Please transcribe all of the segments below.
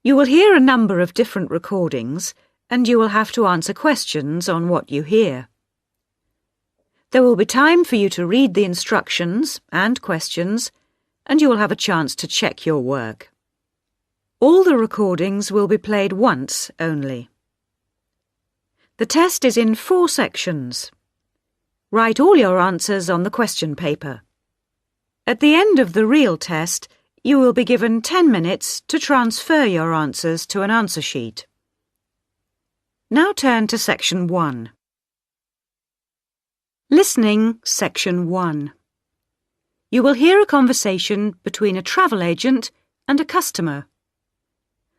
You will hear a number of different recordings, and you will have to answer questions on what you hear. There will be time for you to read the instructions and questions, and you will have a chance to check your work. All the recordings will be played once only. The test is in 4 sections. Write all your answers on the question paper. At the end of the real test, you will be given 10 minutes to transfer your answers to an answer sheet. Now turn to Section 1. Listening, Section 1. You will hear a conversation between a travel agent and a customer.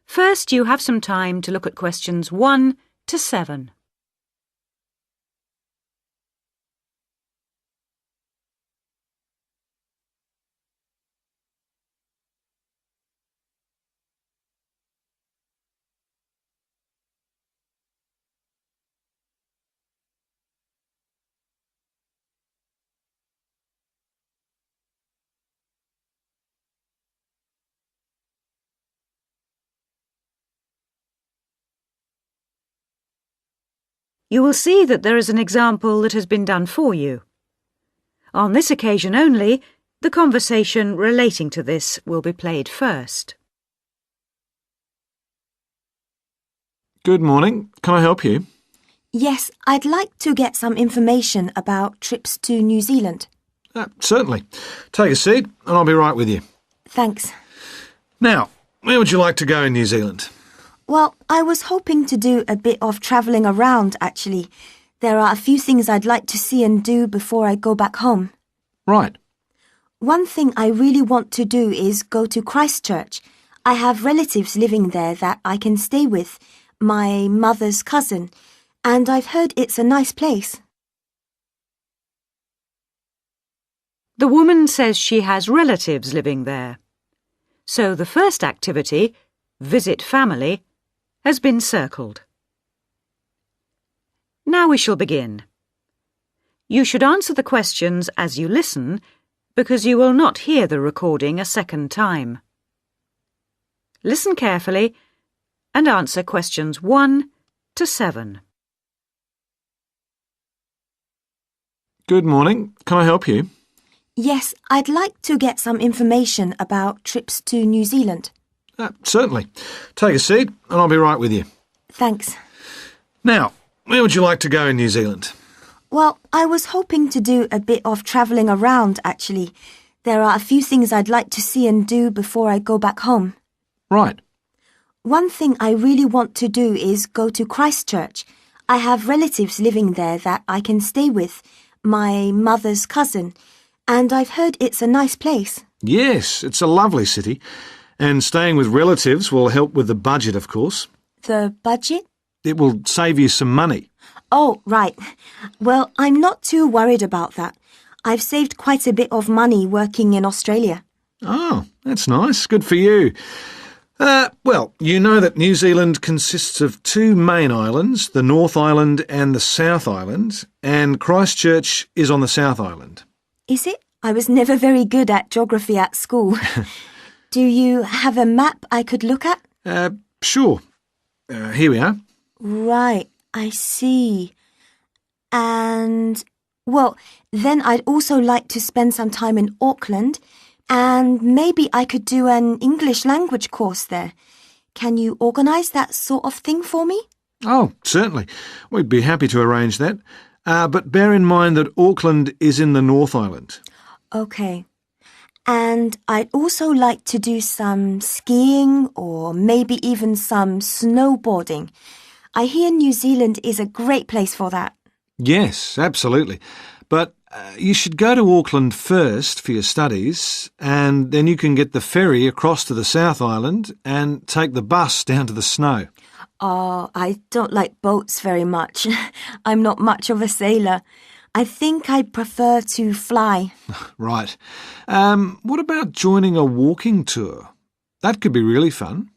First, you have some time to look at questions 1 to 7. You will see that there is an example that has been done for you. On this occasion only, the conversation relating to this will be played first. Good morning. Can I help you? Yes, I'd like to get some information about trips to New Zealand. Certainly. Take a seat and I'll be right with you. Thanks. Now, where would you like to go in New Zealand? Well, I was hoping to do a bit of travelling around, actually. There are a few things I'd like to see and do before I go back home. Right. One thing I really want to do is go to Christchurch. I have relatives living there that I can stay with, my mother's cousin, and I've heard it's a nice place. The woman says she has relatives living there. So the first activity, visit family, has been circled. Now we shall begin. You should answer the questions as you listen, because you will not hear the recording a second time. Listen carefully and answer questions 1 to 7. Good morning. Can I help you? Yes, I'd like to get some information about trips to New Zealand. Certainly. Take a seat and I'll be right with you. Thanks. Now, where would you like to go in New Zealand? Well, I was hoping to do a bit of travelling around, actually. There are a few things I'd like to see and do before I go back home. Right. One thing I really want to do is go to Christchurch. I have relatives living there that I can stay with, my mother's cousin, and I've heard it's a nice place. Yes, it's a lovely city. And staying with relatives will help with the budget, of course. The budget? It will save you some money. Oh, right. Well, I'm not too worried about that. I've saved quite a bit of money working in Australia. Oh, that's nice. Good for you. Well, you know that New Zealand consists of 2 main islands, the North Island and the South Island, and Christchurch is on the South Island. Is it? I was never very good at geography at school. Do you have a map I could look at? Sure. Here we are. Right, I see. And, well, then I'd also like to spend some time in Auckland, and maybe I could do an English language course there. Can you organise that sort of thing for me? Oh, certainly. We'd be happy to arrange that. But bear in mind that Auckland is in the North Island. OK. And I'd also like to do some skiing or maybe even some snowboarding. I hear New Zealand is a great place for that. Yes, absolutely. But you should go to Auckland first for your studies, and then you can get the ferry across to the South Island and take the bus down to the snow. Oh, I don't like boats very much. I'm not much of a sailor. I think I'd prefer to fly. Right. What about joining a walking tour? That could be really fun.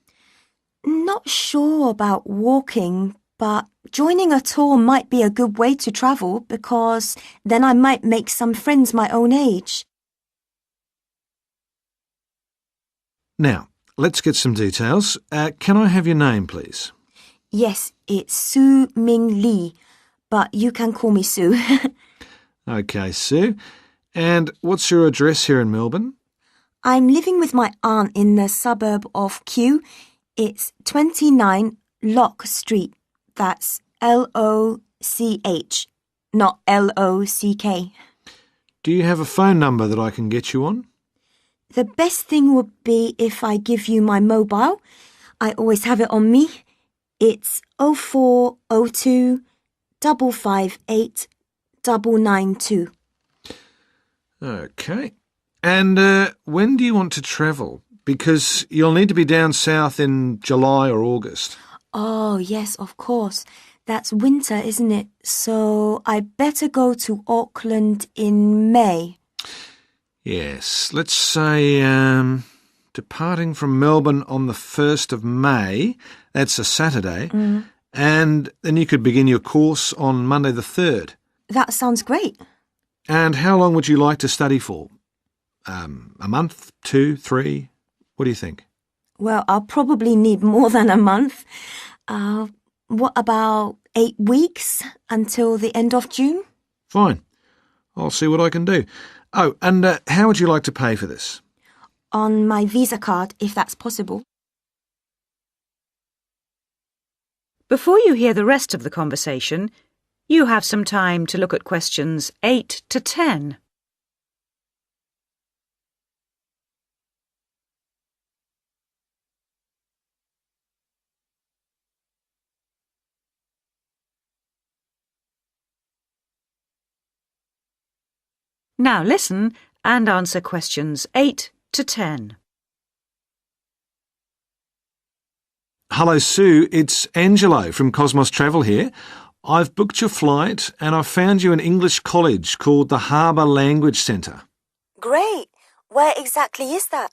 Not sure about walking, but joining a tour might be a good way to travel because then I might make some friends my own age. Now, let's get some details. Can I have your name, please? Yes, it's Su Ming Lee, but you can call me Sue. OK, Sue. And what's your address here in Melbourne? I'm living with my aunt in the suburb of Kew. It's 29 Lock Street. That's Loch, not Lock. Do you have a phone number that I can get you on? The best thing would be if I give you my mobile. I always have it on me. It's 0402 558 992. OK. And when do you want to travel? Because you'll need to be down south in July or August. Oh, yes, of course. That's winter, isn't it? So I better go to Auckland in May. Yes, let's say departing from Melbourne on the 1st of May, that's a Saturday, and then you could begin your course on Monday the 3rd. That sounds great. And how long would you like to study for? A month, 2, 3? What do you think? Well, I'll probably need more than a month. What about 8 weeks until the end of June? Fine. I'll see what I can do. Oh, and how would you like to pay for this? On my Visa card, if that's possible. Before you hear the rest of the conversation, you have some time to look at questions 8 to 10. Now listen and answer questions 8 to 10. Hello, Sue. It's Angelo from Cosmos Travel here. I've booked your flight and I've found you an English college called the Harbour Language Centre. Great. Where exactly is that?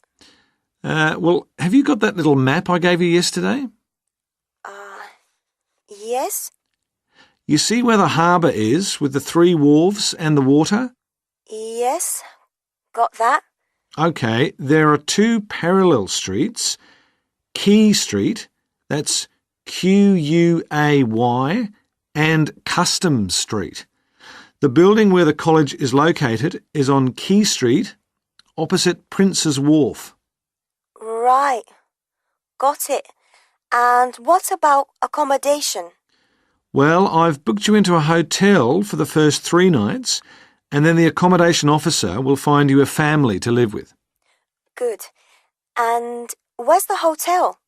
Well, have you got that little map I gave you yesterday? Yes? You see where the harbour is with the 3 wharves and the water? Yes. Got that? OK, there are 2 parallel streets. Quay Street, that's Quay, and Customs Street. The building where the college is located is on Quay Street, opposite Prince's Wharf. Right. Got it. And what about accommodation? Well, I've booked you into a hotel for the first 3 nights, and then the accommodation officer will find you a family to live with. Good. And where's the hotel?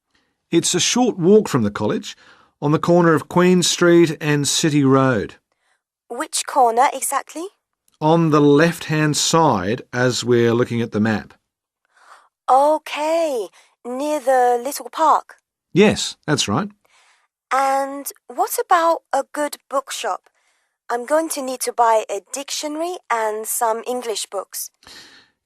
It's a short walk from the college, on the corner of Queen Street and City Road. Which corner exactly? On the left-hand side as we're looking at the map. OK, near the little park. Yes, that's right. And what about a good bookshop? I'm going to need to buy a dictionary and some English books.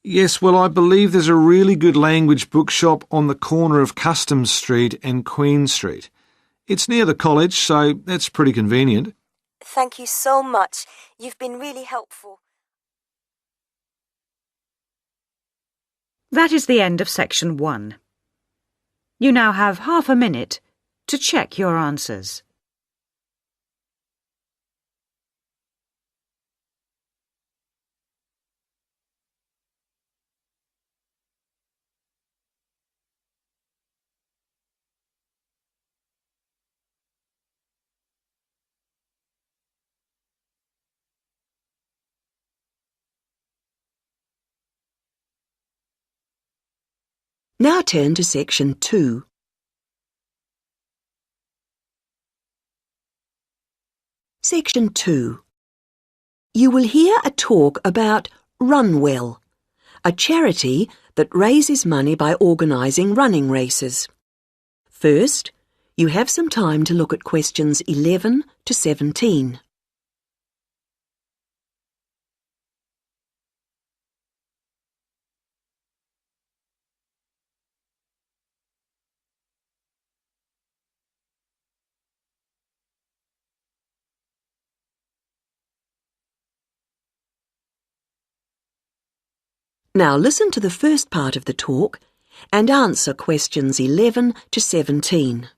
Yes, well, I believe there's a really good language bookshop on the corner of Customs Street and Queen Street. It's near the college, so that's pretty convenient. Thank you so much. You've been really helpful. That is the end of section 1. You now have half a minute to check your answers. Now turn to section 2. Section 2. You will hear a talk about Runwell, a charity that raises money by organising running races. First, you have some time to look at questions 11 to 17. Now listen to the first part of the talk and answer questions 11 to 17.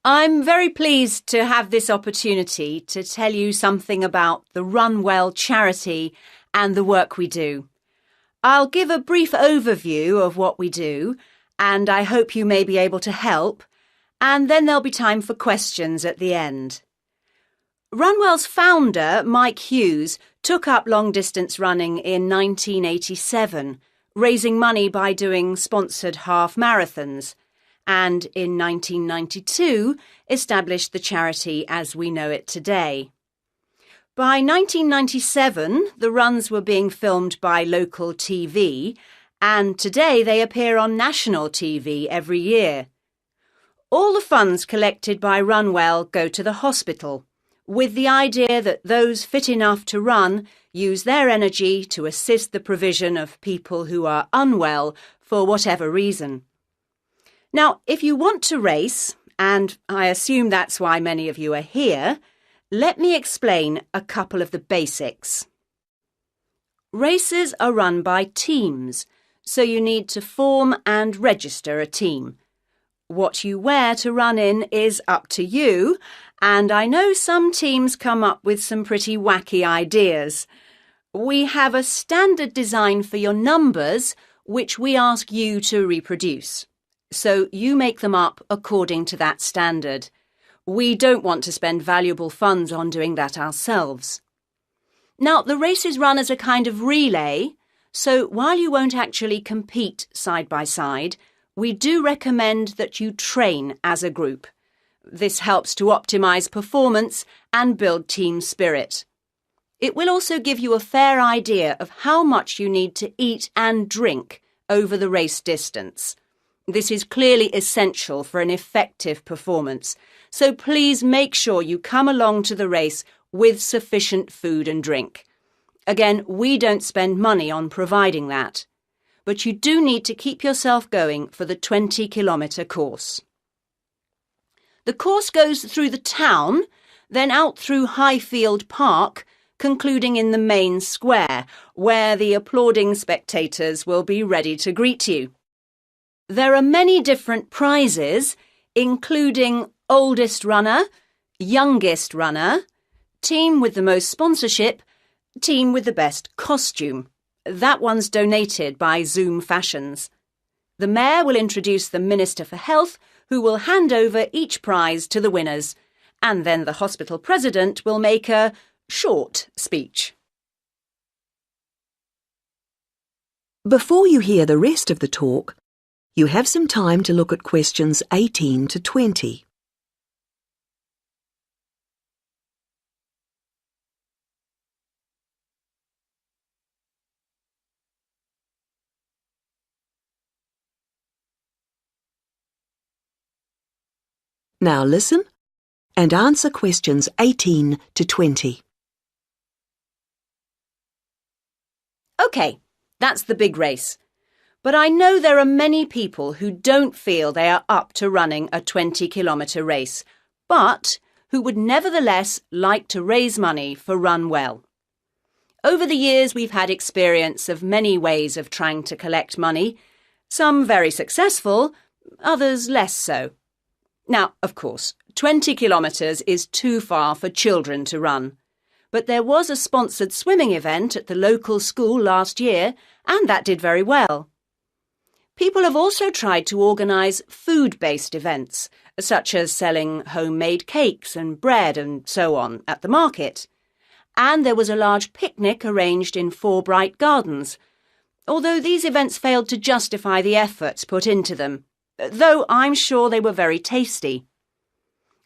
I'm very pleased to have this opportunity to tell you something about the Run Well charity and the work we do. I'll give a brief overview of what we do, and I hope you may be able to help, and then there'll be time for questions at the end. Runwell's founder, Mike Hughes, took up long-distance running in 1987, raising money by doing sponsored half marathons, and in 1992 established the charity as we know it today. By 1997, the runs were being filmed by local TV, and today they appear on national TV every year. All the funds collected by Runwell go to the hospital, with the idea that those fit enough to run use their energy to assist the provision of people who are unwell for whatever reason. Now, if you want to race, and I assume that's why many of you are here, let me explain a couple of the basics. Races are run by teams, so you need to form and register a team. What you wear to run in is up to you, and I know some teams come up with some pretty wacky ideas. We have a standard design for your numbers, which we ask you to reproduce. So you make them up according to that standard. We don't want to spend valuable funds on doing that ourselves. Now, the race is run as a kind of relay, so while you won't actually compete side by side, we do recommend that you train as a group. This helps to optimise performance and build team spirit. It will also give you a fair idea of how much you need to eat and drink over the race distance. This is clearly essential for an effective performance, so please make sure you come along to the race with sufficient food and drink. Again, we don't spend money on providing that, but you do need to keep yourself going for the 20-kilometre course. The course goes through the town, then out through Highfield Park, concluding in the main square, where the applauding spectators will be ready to greet you. There are many different prizes, including oldest runner, youngest runner, team with the most sponsorship, team with the best costume. That one's donated by Zoom Fashions. The Mayor will introduce the Minister for Health, who will hand over each prize to the winners, and then the hospital president will make a short speech. Before you hear the rest of the talk, you have some time to look at questions 18 to 20. Now listen and answer questions 18 to 20. OK, that's the big race. But I know there are many people who don't feel they are up to running a 20-kilometre race, but who would nevertheless like to raise money for Run Well. Over the years, we've had experience of many ways of trying to collect money, some very successful, others less so. Now, of course, 20 kilometres is too far for children to run. But there was a sponsored swimming event at the local school last year, and that did very well. People have also tried to organise food-based events, such as selling homemade cakes and bread and so on at the market. And there was a large picnic arranged in 4 Bright Gardens, although these events failed to justify the efforts put into them, though I'm sure they were very tasty.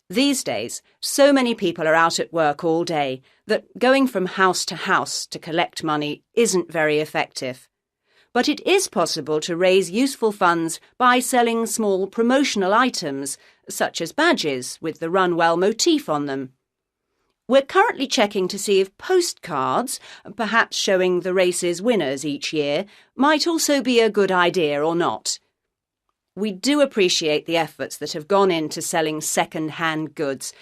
These days, so many people are out at work all day that going from house to collect money isn't very effective. But it is possible to raise useful funds by selling small promotional items, such as badges with the Run Well motif on them. We're currently checking to see if postcards, perhaps showing the race's winners each year, might also be a good idea or not. We do appreciate the efforts that have gone into selling second-hand goods,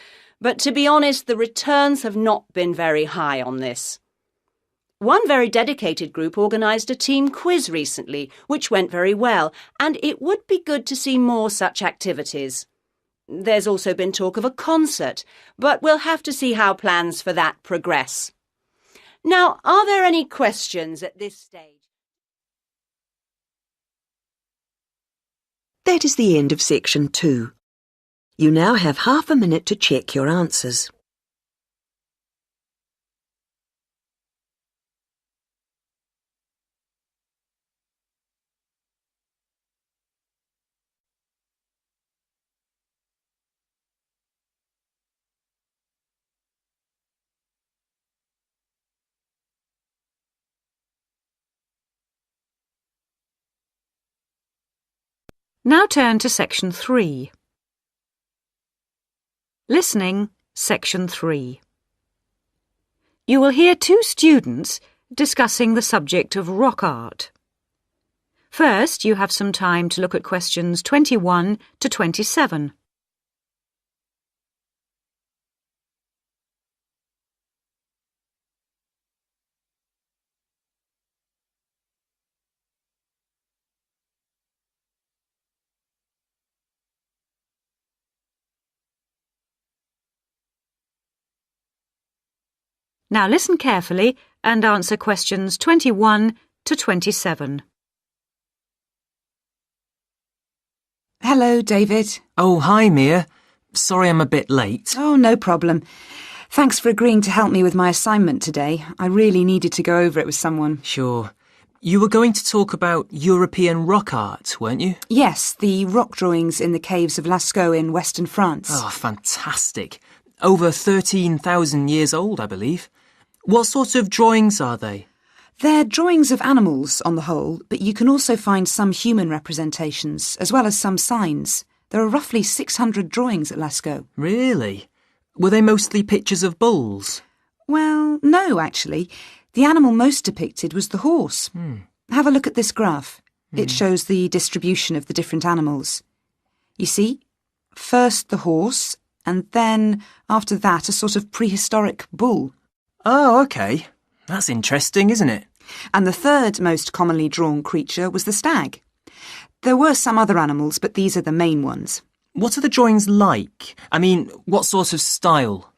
but to be honest, the returns have not been very high on this. One very dedicated group organised a team quiz recently, which went very well, and it would be good to see more such activities. There's also been talk of a concert, but we'll have to see how plans for that progress. Now, are there any questions at this stage? That is the end of section 2. You now have half a minute to check your answers. Now turn to section 3. Listening, section 3. You will hear 2 students discussing the subject of rock art. First, you have some time to look at questions 21 to 27. Now listen carefully and answer questions 21 to 27. Hello, David. Oh, hi, Mia. Sorry I'm a bit late. Oh, no problem. Thanks for agreeing to help me with my assignment today. I really needed to go over it with someone. Sure. You were going to talk about European rock art, weren't you? Yes, the rock drawings in the caves of Lascaux in western France. Oh, fantastic. Over 13,000 years old, I believe. What sort of drawings are they? They're drawings of animals on the whole, but you can also find some human representations, as well as some signs. There are roughly 600 drawings at Lascaux. Really? Were they mostly pictures of bulls? Well, no, actually. The animal most depicted was the horse. Have a look at this graph. It shows the distribution of the different animals. You see, first the horse, and then, after that, a sort of prehistoric bull. Oh, OK. That's interesting, isn't it? And the third most commonly drawn creature was the stag. There were some other animals, but these are the main ones. What are the drawings like? I mean, what sort of style?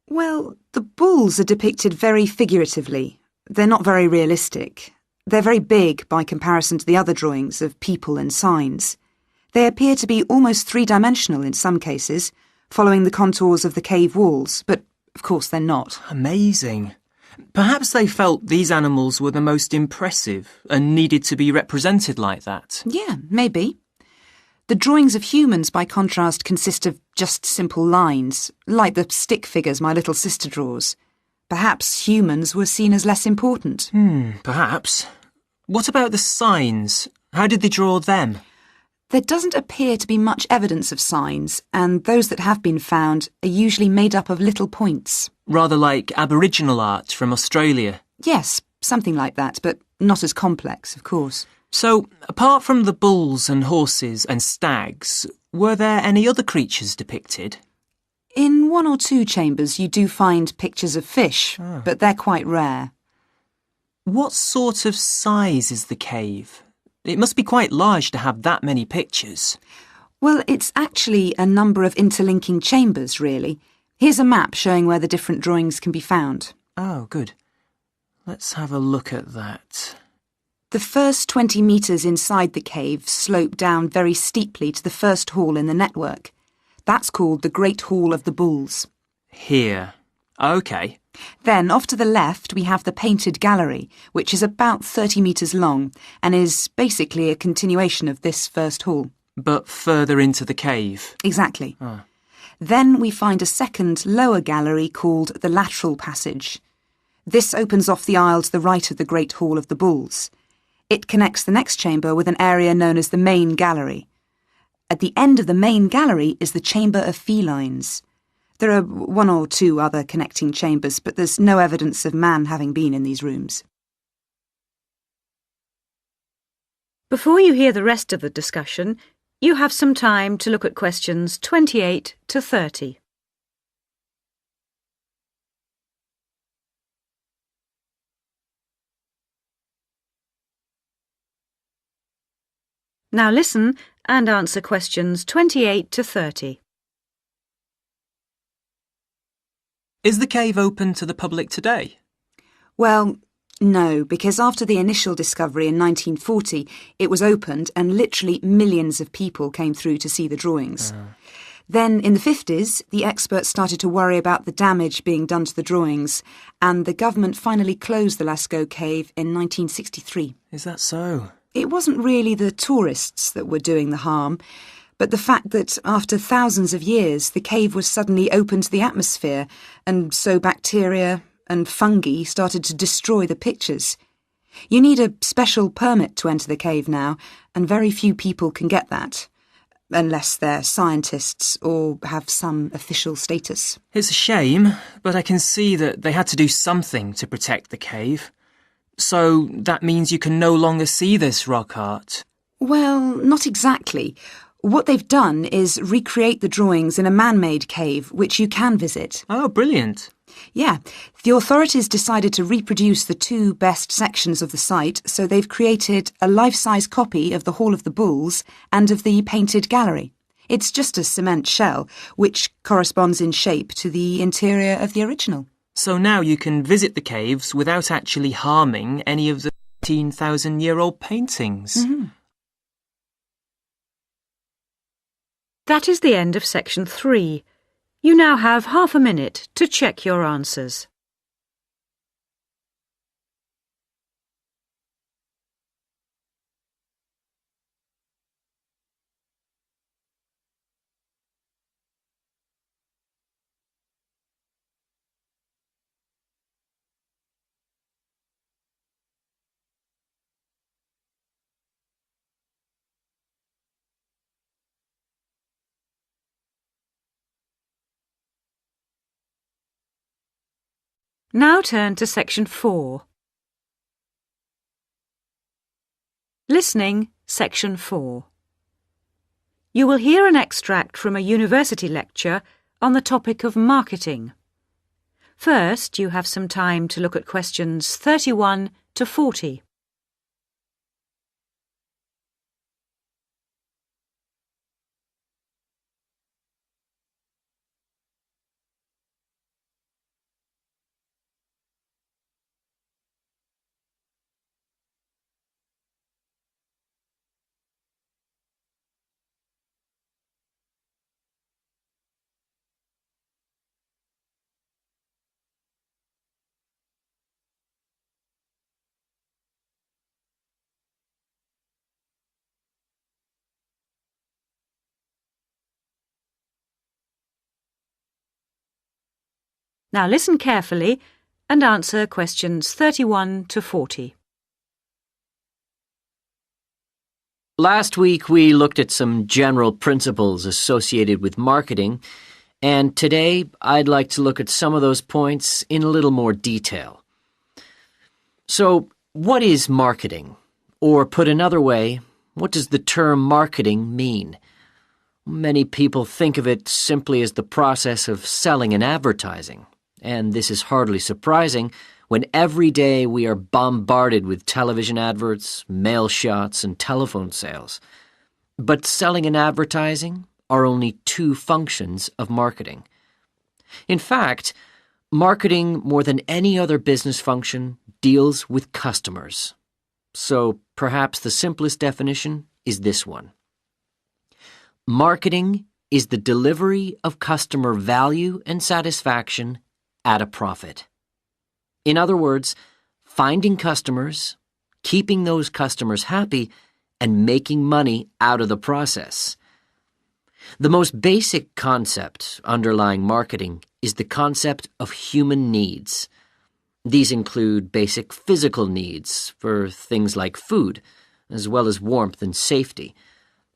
Well, the bulls are depicted very figuratively. They're not very realistic. They're very big by comparison to the other drawings of people and signs. They appear to be almost three-dimensional in some cases, following the contours of the cave walls, but of course they're not. Amazing. Perhaps they felt these animals were the most impressive and needed to be represented like that. Yeah, maybe. The drawings of humans, by contrast, consist of just simple lines, like the stick figures my little sister draws. Perhaps humans were seen as less important. Perhaps. What about the signs? How did they draw them? There doesn't appear to be much evidence of signs, and those that have been found are usually made up of little points. Rather like Aboriginal art from Australia. Yes, something like that, but not as complex, of course. So, apart from the bulls and horses and stags, were there any other creatures depicted? In 1 or 2 chambers you do find pictures of fish, but they're quite rare. What sort of size is the cave? It must be quite large to have that many pictures. Well, it's actually a number of interlinking chambers, really. Here's a map showing where the different drawings can be found. Oh, good. Let's have a look at that. The first 20 metres inside the cave slope down very steeply to the first hall in the network. That's called the Great Hall of the Bulls. Here. OK. Then, off to the left, we have the Painted Gallery, which is about 30 metres long and is basically a continuation of this first hall. But further into the cave. Exactly. Then we find a second, lower gallery called the Lateral Passage. This opens off the aisle to the right of the Great Hall of the Bulls. It connects the next chamber with an area known as the Main Gallery. At the end of the Main Gallery is the Chamber of Felines. There are 1 or 2 other connecting chambers, but there's no evidence of man having been in these rooms. Before you hear the rest of the discussion, you have some time to look at questions 28 to 30. Now listen and answer questions 28 to 30. Is the cave open to the public today? Well, no, because after the initial discovery in 1940, it was opened and literally millions of people came through to see the drawings. Then, in the 50s, the experts started to worry about the damage being done to the drawings, and the government finally closed the Lascaux cave in 1963. Is that so? It wasn't really the tourists that were doing the harm, but the fact that after thousands of years, the cave was suddenly open to the atmosphere, and so bacteria and fungi started to destroy the pictures. You need a special permit to enter the cave now, and very few people can get that, unless they're scientists or have some official status. It's a shame, but I can see that they had to do something to protect the cave. So that means you can no longer see this rock art. Well, not exactly. What they've done is recreate the drawings in a man-made cave, which you can visit. Oh, brilliant. Yeah, the authorities decided to reproduce the two best sections of the site, so they've created a life-size copy of the Hall of the Bulls and of the painted gallery. It's just a cement shell, which corresponds in shape to the interior of the original. So now you can visit the caves without actually harming any of the 13,000-year-old paintings. That is the end of section 3. You now have half a minute to check your answers. Now turn to section 4. Listening, section 4. You will hear an extract from a university lecture on the topic of marketing. First, you have some time to look at questions 31 to 40. Now listen carefully and answer questions 31 to 40. Last week we looked at some general principles associated with marketing, and today I'd like to look at some of those points in a little more detail. So, what is marketing? Or put another way, what does the term marketing mean? Many people think of it simply as the process of selling and advertising. And this is hardly surprising when every day we are bombarded with television adverts, mail shots, and telephone sales. But selling and advertising are only two functions of marketing. In fact, marketing, more than any other business function, deals with customers. So perhaps the simplest definition is this one. Marketing is the delivery of customer value and satisfaction at a profit. In other words, finding customers, keeping those customers happy, and making money out of the process. The most basic concept underlying marketing is the concept of human needs. These include basic physical needs for things like food, as well as warmth and safety.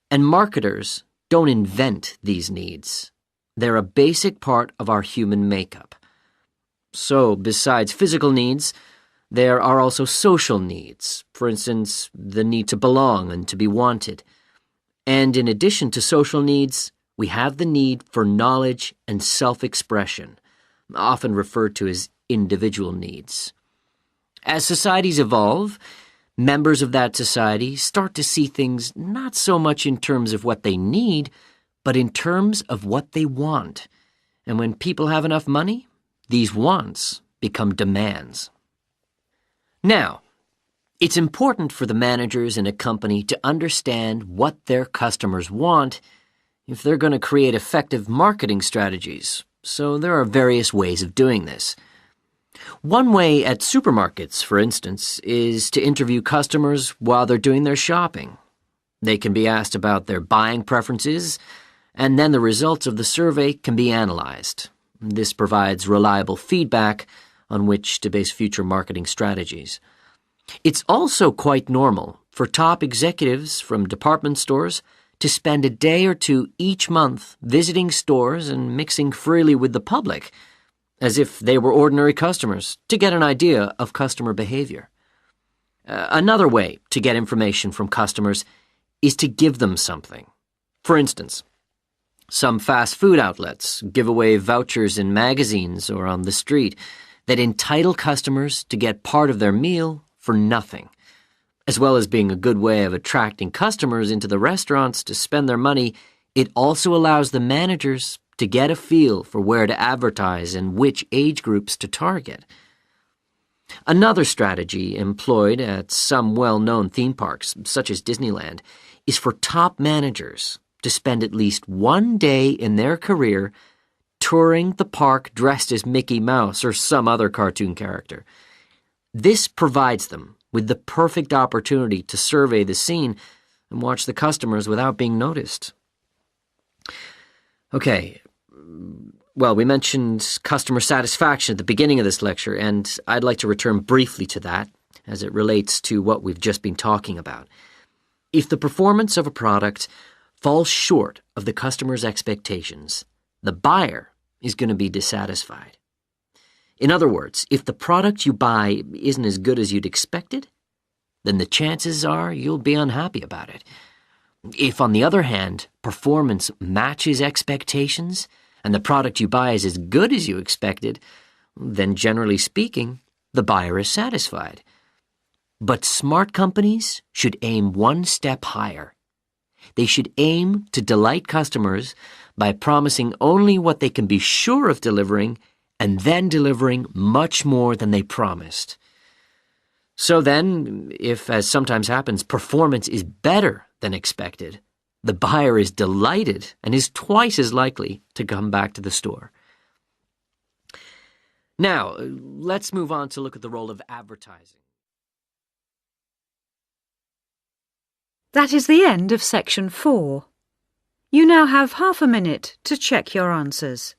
And marketers don't invent these needs. They're a basic part of our human makeup. So, besides physical needs, there are also social needs, for instance, the need to belong and to be wanted. And in addition to social needs, we have the need for knowledge and self-expression, often referred to as individual needs. As societies evolve, Members of that society start to see things not so much in terms of what they need, but in terms of what they want. And when people have enough money, these wants become demands. Now, it's important for the managers in a company to understand what their customers want if they're going to create effective marketing strategies. So there are various ways of doing this. One way at supermarkets, for instance, is to interview customers while they're doing their shopping. They can be asked about their buying preferences, and then the results of the survey can be analyzed. This provides reliable feedback on which to base future marketing strategies. It's also quite normal for top executives from department stores to spend a day or two each month visiting stores and mixing freely with the public, as if they were ordinary customers, to get an idea of customer behavior. Another way to get information from customers is to give them something. For instance, some fast food outlets give away vouchers in magazines or on the street that entitle customers to get part of their meal for nothing. As well as being a good way of attracting customers into the restaurants to spend their money, it also allows the managers to get a feel for where to advertise and which age groups to target. Another strategy employed at some well-known theme parks, such as Disneyland, is for top managers to spend at least one day in their career touring the park dressed as Mickey Mouse or some other cartoon character. This provides them with the perfect opportunity to survey the scene and watch the customers without being noticed. Okay, well, we mentioned customer satisfaction at the beginning of this lecture, and I'd like to return briefly to that as it relates to what we've just been talking about. If the performance of a product falls short of the customer's expectations, the buyer is going to be dissatisfied. In other words, if the product you buy isn't as good as you'd expected, then the chances are you'll be unhappy about it. If, on the other hand, performance matches expectations and the product you buy is as good as you expected, then generally speaking, the buyer is satisfied. But smart companies should aim one step higher. They should aim to delight customers by promising only what they can be sure of delivering and then delivering much more than they promised. So then, if, as sometimes happens, performance is better than expected, the buyer is delighted and is twice as likely to come back to the store. Now, let's move on to look at the role of advertising. That is the end of section 4. You now have half a minute to check your answers.